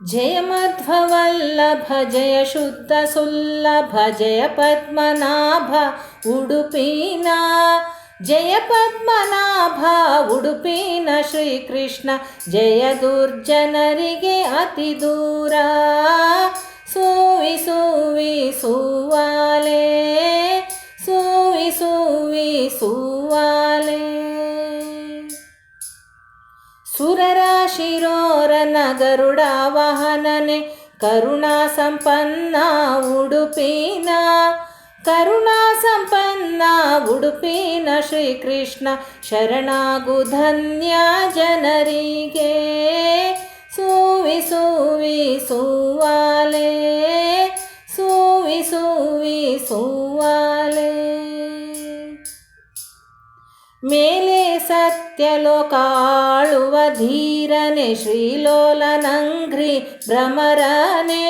ಜಯ ಮಧ್ವವಲ್ಲಭ ಜಯ ಶುದ್ಧ ಸುಲ್ಲಭ ಜಯ ಪದ್ಮನಾಭ ಉಡುಪಿನ ಜಯ ಪದ್ಮನಾಭ ಉಡುಪಿನ ಶ್ರೀಕೃಷ್ಣ ಜಯ ದುರ್ಜನರಿಗೆ ಅತಿ ದೂರ ಸೂವಿ ಸೂವಿ ಸೂವಾಲೆ ಸೂವಿ ಸೂವಿ ಸೂವಾಲೆ ಸುರರ ಶಿರೋರನ ಗರುಡ ವಾಹನನೆ ಕರುಣಾ ಸಂಪನ್ನ ಉಡುಪಿನ ಕರುಣಾ ಸಂಪನ್ನ ಉಡುಪಿನ ಶ್ರೀಕೃಷ್ಣ ಶರಣಾಗು ಧನ್ಯ ಜನರಿಗೆ ಸೂವಿ ಸೂವಿ ಸೂವಾಲೆ ಸೂವಿ ಸೂವಿ ಸೂವಾಲೆ ಮೇಲೆ ಸತ್ಯಲೋಕಾಳುವ ಧೀರನೆ ಶ್ರೀಲೋಲನಂಘ್ರಿ ಭ್ರಮರನೆ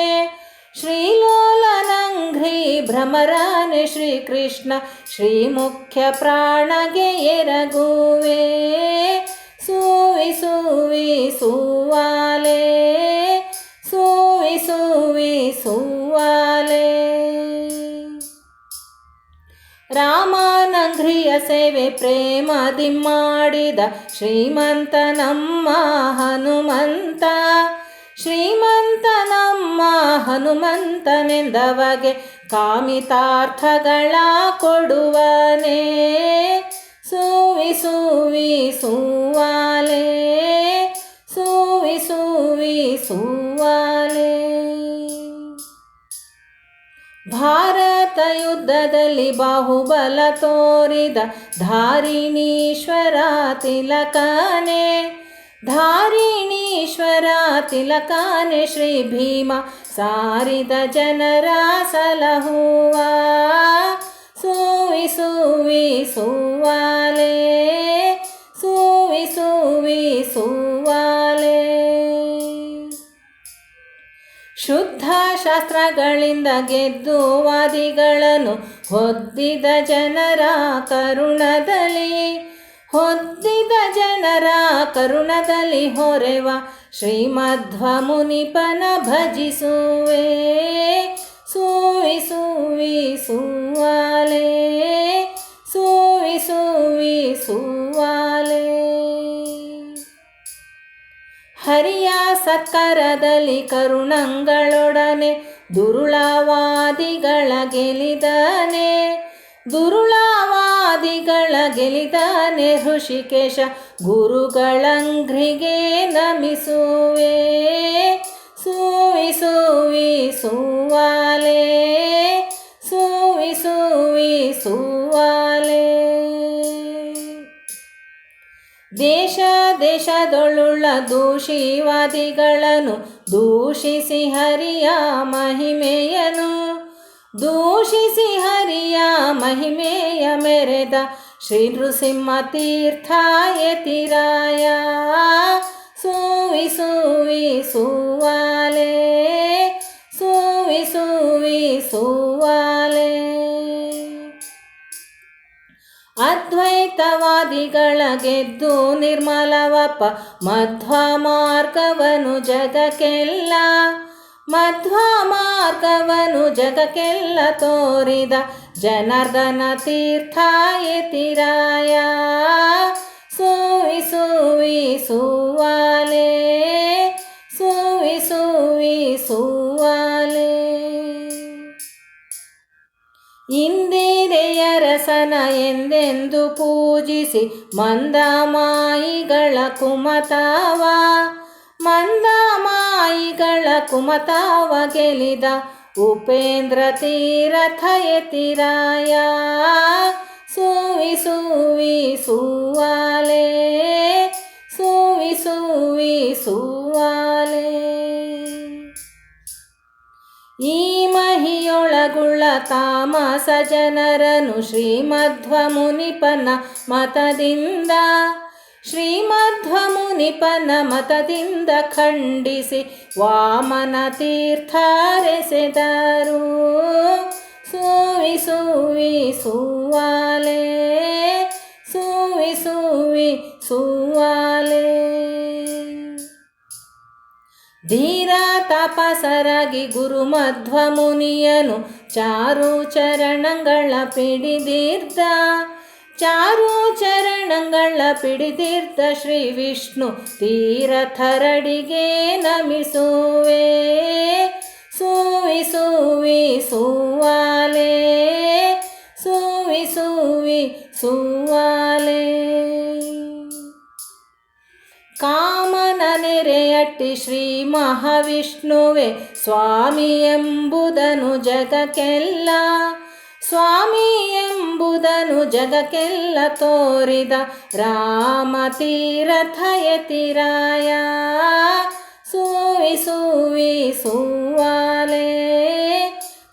ಶ್ರೀಲೋಲನಂಘ್ರಿ ಭ್ರಮರನೆ ಶ್ರೀಕೃಷ್ಣ ಶ್ರೀಮುಖ್ಯ ಪ್ರಾಣಗೆ ಎರಗುವೆ ಸೂವಿ ಸೂವಿ ಸೂವಾಲೆ ಸೂವಿ ಸೂವಿ ಸೂವಾಲೆ ರಾಮನಂಘ್ರಿಯ ಸೇವೆ ಪ್ರೇಮದಿ ಮಾಡಿದ ಶ್ರೀಮಂತ ನಮ್ಮ ಹನುಮಂತ ಶ್ರೀಮಂತ ನಮ್ಮ ಹನುಮಂತನೆಂದವಗೆ ಕಾಮಿತಾರ್ಥಗಳ ಕೊಡುವನೇ ಸೂವಿ ಸೂವಿ ಸೂವಾಲೆ ಸೂವಿ ಸೂವಿ ಸೂವಾಲೆ ಭಾರತ ಯುದ್ಧದಲ್ಲಿ ಬಾಹುಬಲ ತೋರಿದ ಧಾರಿಣೀಶ್ವರ ತಿಲಕನೆ ಧಾರಿಣೀಶ್ವರ ತಿಲಕನೆ ಶ್ರೀ ಭೀಮ ಸಾರಿದ ಜನರ ಸಲಹುವ ಸೂವಿ ಸೂವಿ ಸೂವಾಲೆ ಸೂವಿ ಸೂವಿ ಸೂವಾಲೆ ಶುದ್ಧ ಶಾಸ್ತ್ರಗಳಿಂದ ಗೆದ್ದು ವಾದಿಗಳನ್ನು ಹೊದ್ದಿದ ಜನರ ಕರುಣದಲ್ಲಿ ಹೊದ್ದಿದ ಜನರ ಕರುಣದಲ್ಲಿ ಹೊರೆವ ಶ್ರೀಮಧ್ವ ಮುನಿಪನ ಭಜಿಸುವೆ ಸೂವಿ ಸೂವಿ ಸೂವಾಲೆ ಸೂವಿ ಸೂವಿ ಸೂವಾಲೆ ಹರಿಯ ಸತ್ಕರದಲ್ಲಿ ಕರುಣಂಗಳೊಡನೆ ದುರುಳವಾದಿಗಳ ಗೆಲಿದನೆ ದುರುಳವಾದಿಗಳ ಗೆಲಿದನೆ ಋಷಿಕೇಶ ಗುರುಗಳಂಘ್ರಿಗೆ ನಮಿಸುವೆ ಸೂವಿ ಸೂವಿ ಸೂವಾಲೆ ಸೂವಿ ಸೂವಿ ಸೂವಾಲೆ ದೇಶ ದೇಶದೊಳುಳ್ಳ ದೂಷಿವಾದಿಗಳನ್ನು ದೂಷಿಸಿ ಹರಿಯ ಮಹಿಮೆಯನು ದೂಷಿಸಿ ಹರಿಯ ಮಹಿಮೆಯ ಮೆರೆದ ಶ್ರೀ ನೃಸಿಂಹ ತೀರ್ಥ ಯತಿರಾಯ ಸೂವಿ ಸೂವಿ ಸೂವಾಲೆ ಸೂವಿ ಸೂವಿ ಸೂವಾಲೆ ಅದ್ವೈತವಾದಿಗಳ ಗೆದ್ದು ನಿರ್ಮಲವಪ್ಪ ಮಧ್ವ ಮಾರ್ಗವನು ಜಗಕ್ಕೆಲ್ಲ ಮಧ್ವ ಮಾರ್ಗವನು ಜಗಕ್ಕೆಲ್ಲ ತೋರಿದ ಜನಾರ್ದನ ತೀರ್ಥ ಯತಿರಾಯ ಸೂವಿ ಸೂವಿ ಸೂವಾಲೆ ಸೂವಿ ಸೂವಿ ಸೂವಾಲೆ ಇಂದಿರೆಯರಸನ ಎಂದೆಂದು ಪೂಜಿಸಿ ಮಂದಮಾಯಿಗಳ ಕುಮತಾವ ಮಂದಮಾಯಿಗಳ ಕುಮತಾವ ಗೆಲಿದ ಉಪೇಂದ್ರ ತೀರಥ ಯತಿರಾಯ ಸೂವಿ ಸೂವಿ ಸೂವಾಲೆ ಸೂವಿ ಸೂವಿ ಸೂವಾಲೆ ಈ ಮಹಿಯೊಳಗುಳ್ಳ ತಾಮಸ ಜನರನು ಶ್ರೀಮಧ್ವ ಮುನಿಪನ ಮತದಿಂದ ಶ್ರೀಮಧ್ವ ಮುನಿಪನ ಮತದಿಂದ ಖಂಡಿಸಿ ವಾಮನ ತೀರ್ಥರೆಸೆದರು ಸೂವಿ ಸೂವಿ ಸೂವಾಲೆ ಸೂವಿ ಸೂವಿ ಸೂವಾಲೆ ಧೀರ ತಪಸರಾಗಿ ಗುರು ಮಧ್ವ ಮುನಿಯನು ಚಾರು ಚರಣಗಳ ಪಿಡಿದಿರ್ದ ಶ್ರೀ ವಿಷ್ಣು ತೀರಥರಡಿಗೆ ನಮಿಸುವೆ. ಸೂವಿ ಸೂವಿ ಸೂವಾಲೆ, ಸೂವಿ ಸೂವಿ ಸೂವಾಲೆ. ಕಾಮನ ನೆರೆಯಟ್ಟಿ ಶ್ರೀ ಮಹಾವಿಷ್ಣುವೆ ಸ್ವಾಮಿ ಎಂಬುದನು ಜಗಕ್ಕೆಲ್ಲ, ಸ್ವಾಮಿ ಎಂಬುದನು ಜಗಕ್ಕೆಲ್ಲ ತೋರಿದ ರಾಮ ತೀರಥ ಯತಿರಾಯ. ಸೂವಿ ಸೂವಿ ಸೂವಾಲೆ,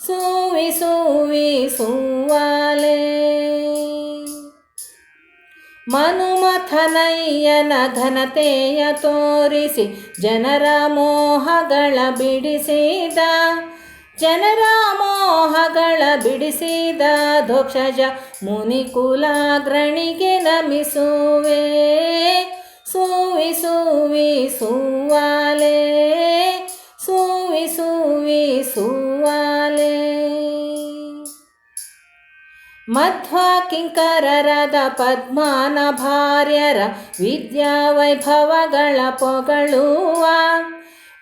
ಸೂವಿ ಸೂವಿ ಸೂವಾಲೆ. ಮನುಮಥನಯ್ಯನ ಘನತೆಯ ತೋರಿಸಿ ಜನರ ಮೋಹಗಳ ಬಿಡಿಸಿದ, ಜನರ ಮೋಹಗಳ ಬಿಡಿಸಿದ ದೋಕ್ಷಜ ಮುನಿಕುಲಾಗ್ರಣಿಗೆ ನಮಿಸುವೆ. ಸೂವಿ ಸೂವಿ ಸೂವಾಲೆ, ಸೂವಿ ಸೂವಿ ಸೂವಾಲೆ. ಮಧ್ವ ಕಿಂಕರರಾದ ಪದ್ಮನ ಭಾರ್ಯರ ವಿದ್ಯಾವೈಭವಗಳ ಪೊಗಳುವ,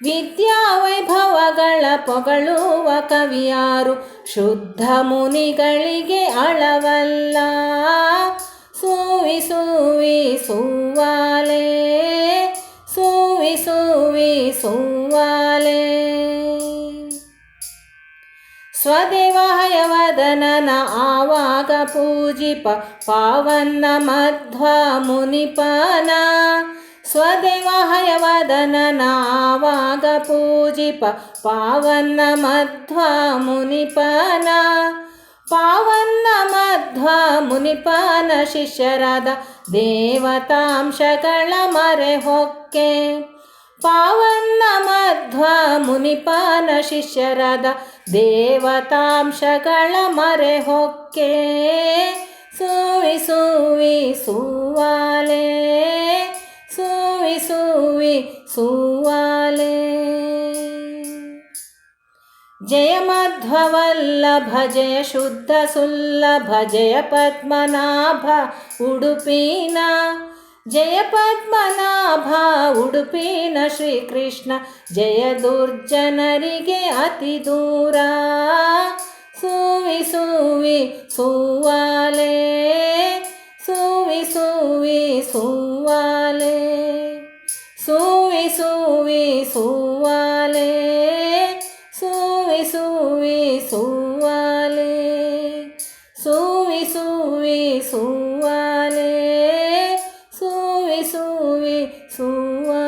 ವಿದ್ಯಾವೈಭವಗಳ ಪೊಗಳುವ ಕವಿಯಾರು ಶುದ್ಧ ಮುನಿಗಳಿಗೆ ಅಳವಲ್ಲ. ಸೂವಿ ಸೂವಿ ಸೂವಾಲೆ, ಸೂವಿ ಸೂವಿ ಸೂವಾಲೆ. ಸ್ವದೇವ ಹಯವದನನ ಆವಾಗ ಪೂಜಿಪ ಪಾವನ್ನ ಮಧ್ವ ಮುನಿಪನ, ಸ್ವದೇವ ಹಯವದನನ ಆವಾಗ ಪೂಜಿಪ ಪಾವನ್ನ ಮಧ್ವ ಮುನಿಪನ, ಪಾವನ್ನ ಮಧ್ವ ಮುನಿಪನ ಶಿಷ್ಯರಾದ ದೇವತಾಂಶಗಳ ಮರೆ ಹೊಕ್ಕೆ, ಪಾವನ್ನ ಮಧ್ವ ಮುನಿಪನ ಶಿಷ್ಯರಾದ ದೇವತಾಂಶಗಳ ಮರೆ ಹೊಕ್ಕೆ. ಸೂವಿ ಸೂವಿ ಸೂವಾಲೆ, ಸೂವಿ ಸೂವಿ ಸೂವಾಲೆ. ಜಯ ಮಧ್ವವಲ್ಲಭ ಜಯ ಶುದ್ಧ ಸುಲ್ಲಭ ಜಯ ಪದ್ಮನಾಭ ಉಡುಪಿನ, ಜಯ ಪದ್ಮನಾಭ ಉಡುಪಿನ ಶ್ರೀಕೃಷ್ಣ ಜಯ ದುರ್ಜನರಿಗೆ ಅತಿ ದೂರ. ಸೂವಿ ಸೂವಿ ಸೂವಾಲೆ, ಸೂವಿ ಸೂವಿ ಸೂವಾಲೆ, ಸೂವಿ ಸೂವಿ ಸೂವಾಲೆ, ಸೂವಿ ಸೂವಿ ಸೂವಾಲೆ, ಸೂವಿ ಸೂವಿ ಸೂವಾಲೆ, ಸೂವಿ ಸೂವಿ ಸೂವಾಲೆ.